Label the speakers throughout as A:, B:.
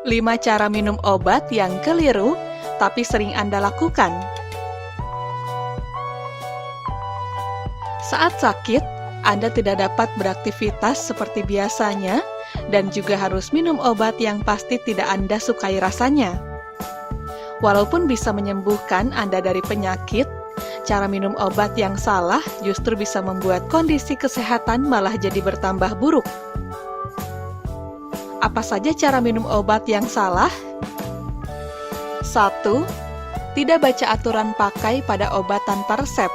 A: 5 cara minum obat yang keliru, tapi sering Anda lakukan. Saat sakit, Anda tidak dapat beraktivitas seperti biasanya, dan juga harus minum obat yang pasti tidak Anda sukai rasanya. Walaupun bisa menyembuhkan Anda dari penyakit, cara minum obat yang salah justru bisa membuat kondisi kesehatan malah jadi bertambah buruk. Apa saja cara minum obat yang salah? 1. Tidak baca aturan pakai pada obat tanpa resep.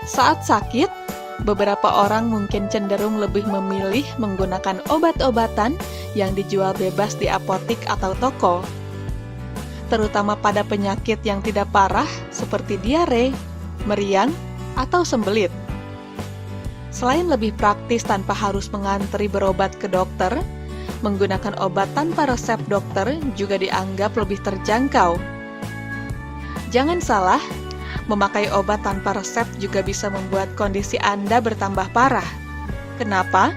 A: Saat sakit, beberapa orang mungkin cenderung lebih memilih menggunakan obat-obatan yang dijual bebas di apotik atau toko, terutama pada penyakit yang tidak parah seperti diare, meriang, atau sembelit. Selain lebih praktis tanpa harus mengantri berobat ke dokter, menggunakan obat tanpa resep dokter juga dianggap lebih terjangkau. Jangan salah, memakai obat tanpa resep juga bisa membuat kondisi Anda bertambah parah. Kenapa?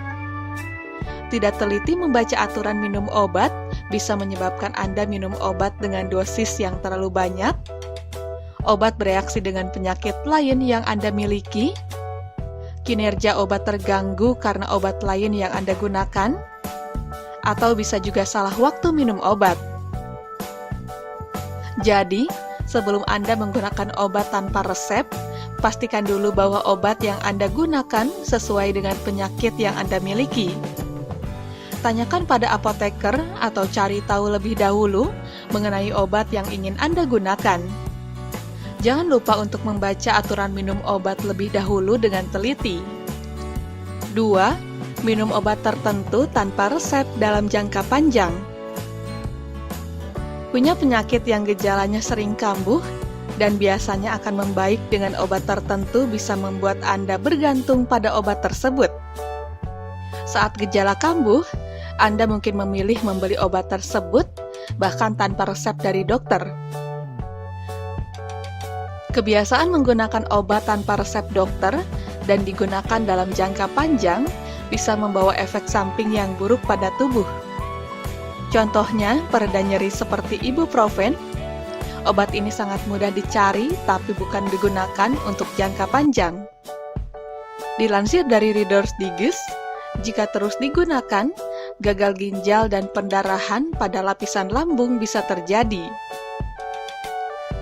A: Tidak teliti membaca aturan minum obat bisa menyebabkan Anda minum obat dengan dosis yang terlalu banyak, obat bereaksi dengan penyakit lain yang Anda miliki, kinerja obat terganggu karena obat lain yang Anda gunakan, atau bisa juga salah waktu minum obat. Jadi, sebelum Anda menggunakan obat tanpa resep, pastikan dulu bahwa obat yang Anda gunakan sesuai dengan penyakit yang Anda miliki. Tanyakan pada apoteker atau cari tahu lebih dahulu mengenai obat yang ingin Anda gunakan. Jangan lupa untuk membaca aturan minum obat lebih dahulu dengan teliti. 2. Minum obat tertentu tanpa resep dalam jangka panjang. Punya penyakit yang gejalanya sering kambuh dan biasanya akan membaik dengan obat tertentu bisa membuat Anda bergantung pada obat tersebut. Saat gejala kambuh, Anda mungkin memilih membeli obat tersebut bahkan tanpa resep dari dokter. Kebiasaan menggunakan obat tanpa resep dokter dan digunakan dalam jangka panjang bisa membawa efek samping yang buruk pada tubuh. Contohnya, pereda nyeri seperti ibuprofen. Obat ini sangat mudah dicari tapi bukan digunakan untuk jangka panjang. Dilansir dari Reader's Digest, jika terus digunakan, gagal ginjal dan pendarahan pada lapisan lambung bisa terjadi.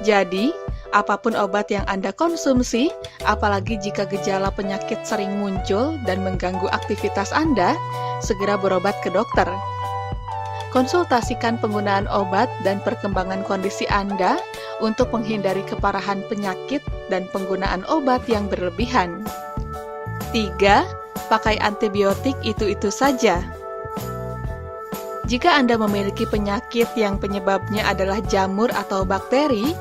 A: Jadi, apapun obat yang Anda konsumsi, apalagi jika gejala penyakit sering muncul dan mengganggu aktivitas Anda, segera berobat ke dokter. Konsultasikan penggunaan obat dan perkembangan kondisi Anda untuk menghindari keparahan penyakit dan penggunaan obat yang berlebihan. 3. Pakai antibiotik itu-itu saja. Jika Anda memiliki penyakit yang penyebabnya adalah jamur atau bakteri,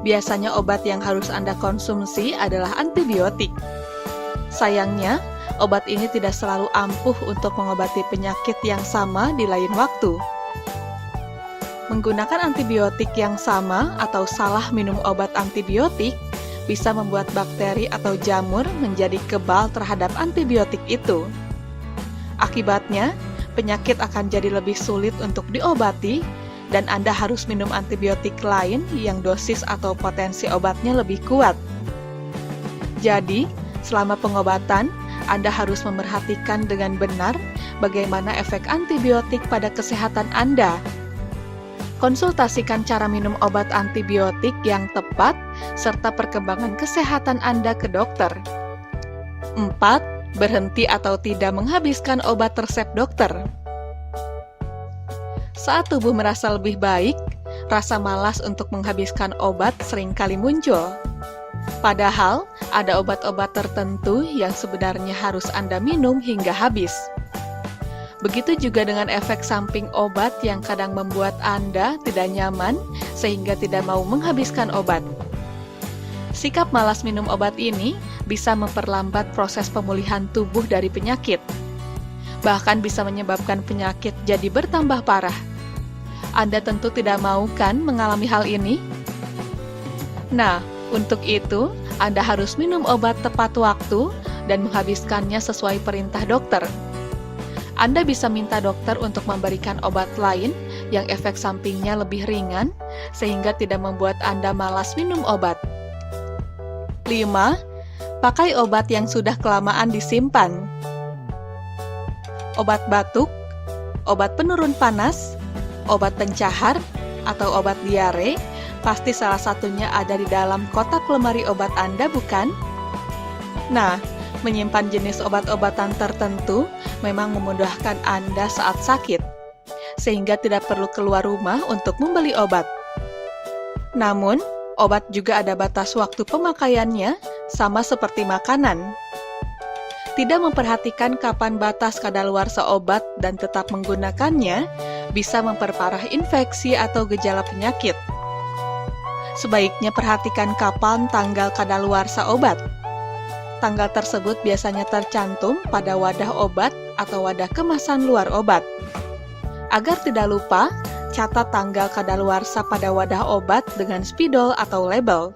A: biasanya obat yang harus Anda konsumsi adalah antibiotik. Sayangnya, obat ini tidak selalu ampuh untuk mengobati penyakit yang sama di lain waktu. Menggunakan antibiotik yang sama atau salah minum obat antibiotik bisa membuat bakteri atau jamur menjadi kebal terhadap antibiotik itu. Akibatnya, penyakit akan jadi lebih sulit untuk diobati dan Anda harus minum antibiotik lain yang dosis atau potensi obatnya lebih kuat. Jadi, selama pengobatan, Anda harus memerhatikan dengan benar bagaimana efek antibiotik pada kesehatan Anda. Konsultasikan cara minum obat antibiotik yang tepat serta perkembangan kesehatan Anda ke dokter. 4. Berhenti atau tidak menghabiskan obat resep dokter. Saat tubuh merasa lebih baik, rasa malas untuk menghabiskan obat seringkali muncul. Padahal, ada obat-obat tertentu yang sebenarnya harus Anda minum hingga habis. Begitu juga dengan efek samping obat yang kadang membuat Anda tidak nyaman sehingga tidak mau menghabiskan obat. Sikap malas minum obat ini bisa memperlambat proses pemulihan tubuh dari penyakit. Bahkan bisa menyebabkan penyakit jadi bertambah parah. Anda tentu tidak mau kan mengalami hal ini? Nah, untuk itu, Anda harus minum obat tepat waktu dan menghabiskannya sesuai perintah dokter. Anda bisa minta dokter untuk memberikan obat lain yang efek sampingnya lebih ringan, sehingga tidak membuat Anda malas minum obat. 5. Pakai obat yang sudah kelamaan disimpan. Obat batuk, obat penurun panas, obat pencahar, atau obat diare, pasti salah satunya ada di dalam kotak lemari obat Anda, bukan? Nah, menyimpan jenis obat-obatan tertentu memang memudahkan Anda saat sakit, sehingga tidak perlu keluar rumah untuk membeli obat. Namun, obat juga ada batas waktu pemakaiannya, sama seperti makanan. Tidak memperhatikan kapan batas kadaluarsa obat dan tetap menggunakannya, bisa memperparah infeksi atau gejala penyakit. Sebaiknya perhatikan kapan tanggal kadaluarsa obat. Tanggal tersebut biasanya tercantum pada wadah obat atau wadah kemasan luar obat. Agar tidak lupa, catat tanggal kadaluarsa pada wadah obat dengan spidol atau label.